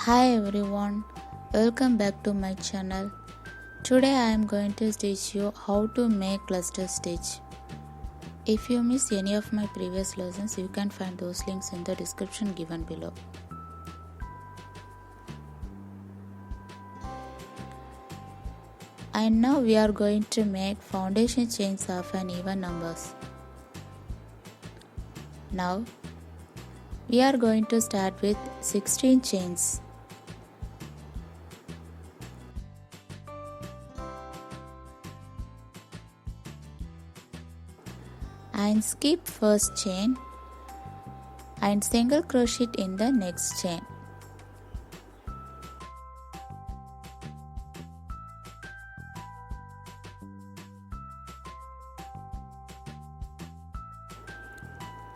Hi everyone, welcome back to my channel. Today I am going to teach you how to make cluster stitch. If you missed any of my previous lessons, you can find those links in the description given below. And now we are going to make foundation chains of an even numbers. Now we are going to start with 16 chains. And skip first chain and single crochet in the next chain.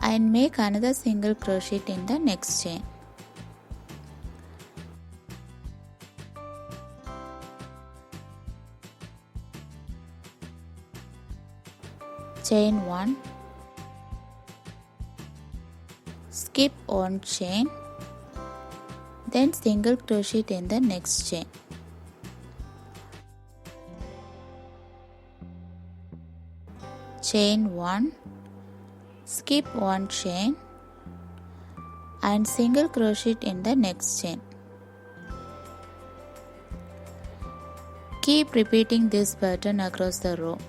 And make another single crochet in the next chain. Chain 1, skip one chain, then single crochet in the next chain. Chain 1, skip one chain and single crochet in the next chain. Keep repeating this pattern across the row.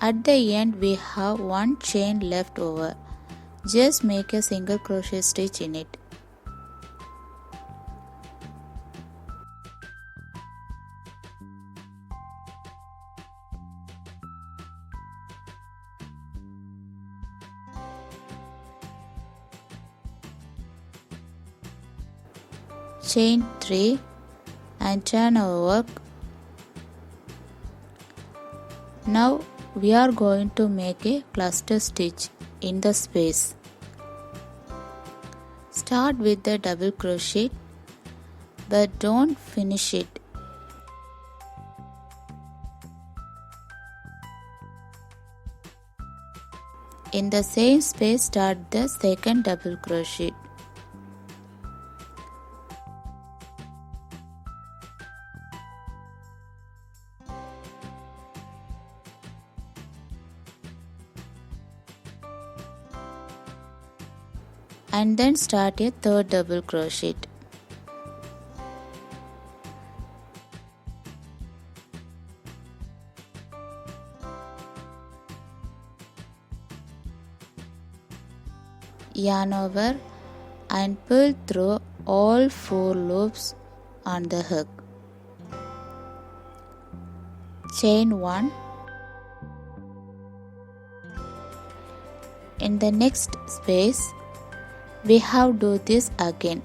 At the end we have one chain left over. Just make a single crochet stitch in it. Chain 3 and turn our work. Now we are going to make a cluster stitch in the space. Start with the double crochet but don't finish it. In the same space start the second double crochet. And then start a third double crochet. Yarn over and pull through all 4 loops on the hook. Chain 1. In the next space we have do this again.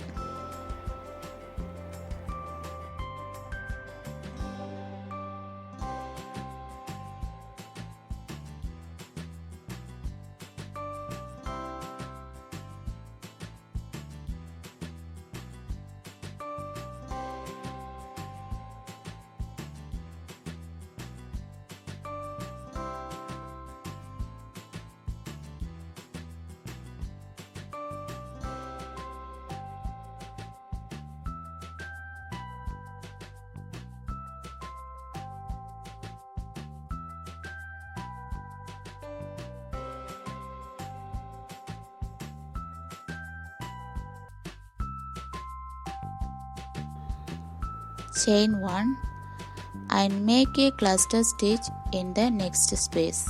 Chain 1 and make a cluster stitch in the next space.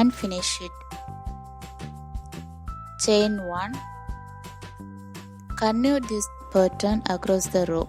and finish it. Chain 1. Continue this pattern across the row.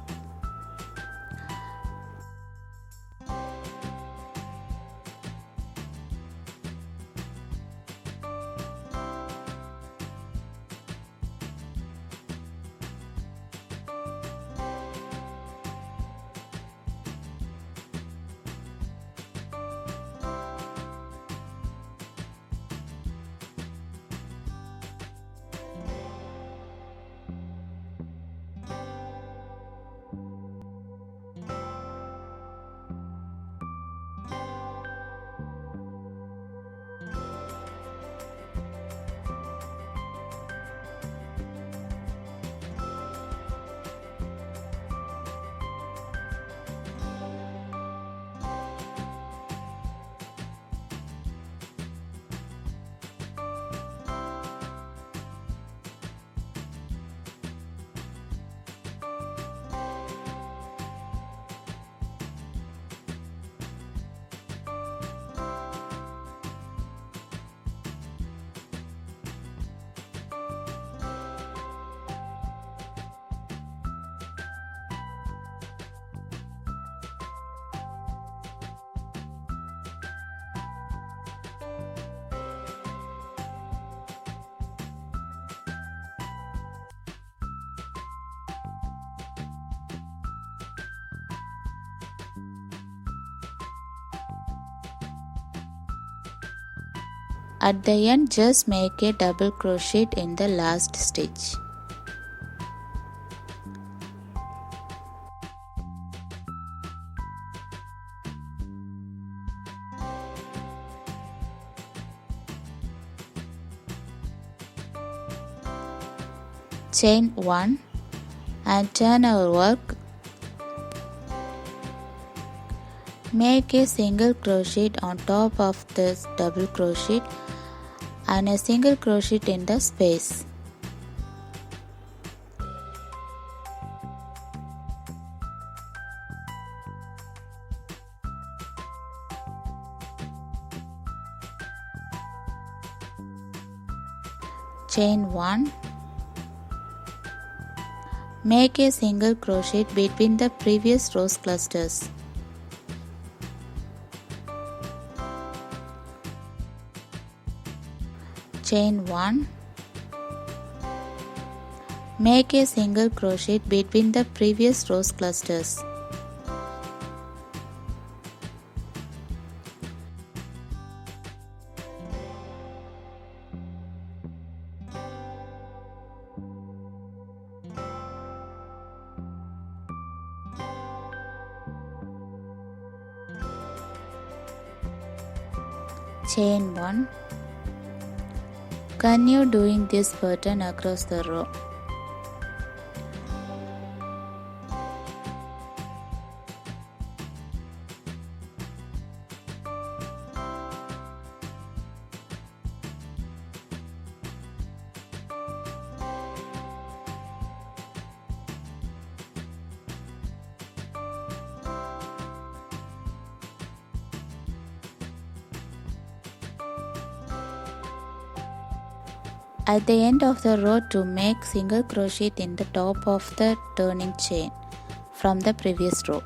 At the end, just make a double crochet in the last stitch. Chain 1 and turn our work. Make a single crochet on top of this double crochet and a single crochet in the space. Chain 1. Make a single crochet between the previous rose clusters. Chain 1. Make a single crochet between the previous rose clusters. Chain 1. Continue doing this pattern across the row. At the end of the row, to make single crochet in the top of the turning chain from the previous row.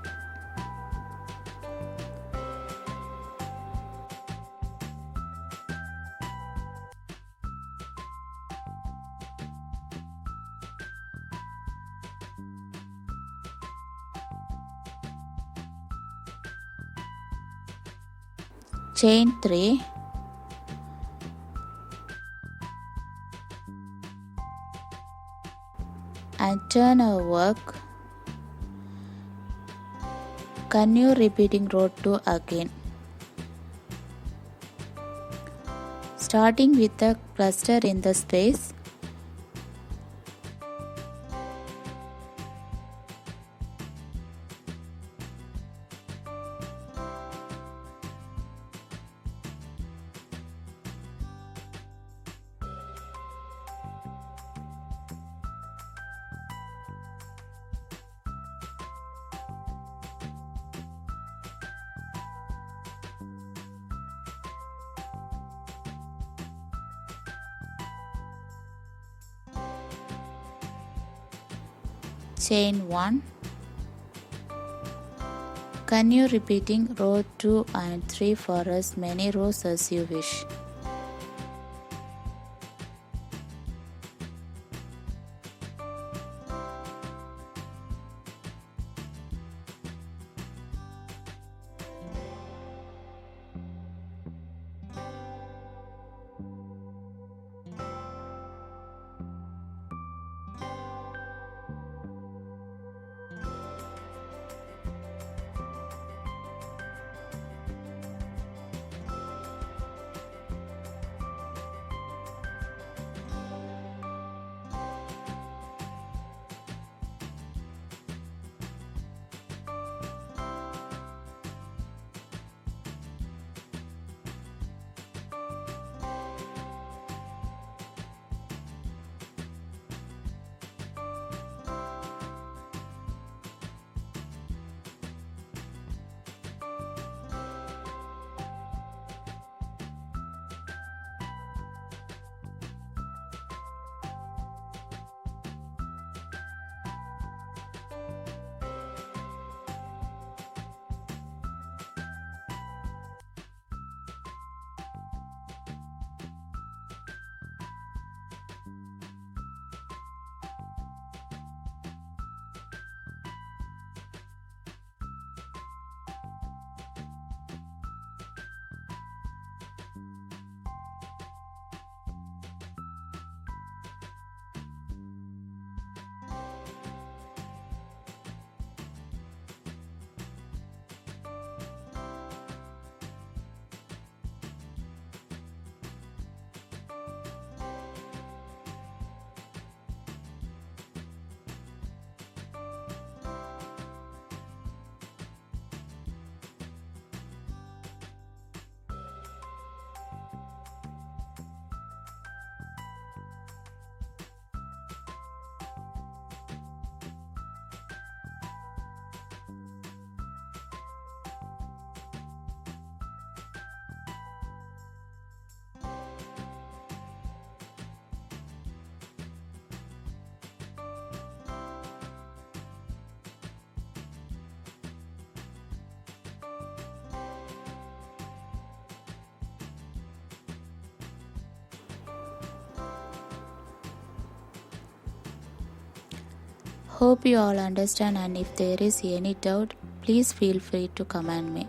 Chain 3. And turn our work. Continue repeating row 2 again. Starting with the cluster in the space. chain 1, continue repeating row 2 and 3 for as many rows as you wish. Hope you all understand, and if there is any doubt, please feel free to comment me.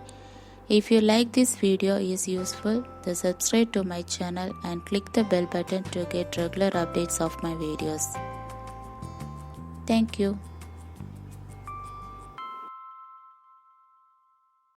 If you like this video is useful, then subscribe to my channel and click the bell button to get regular updates of my videos. Thank you.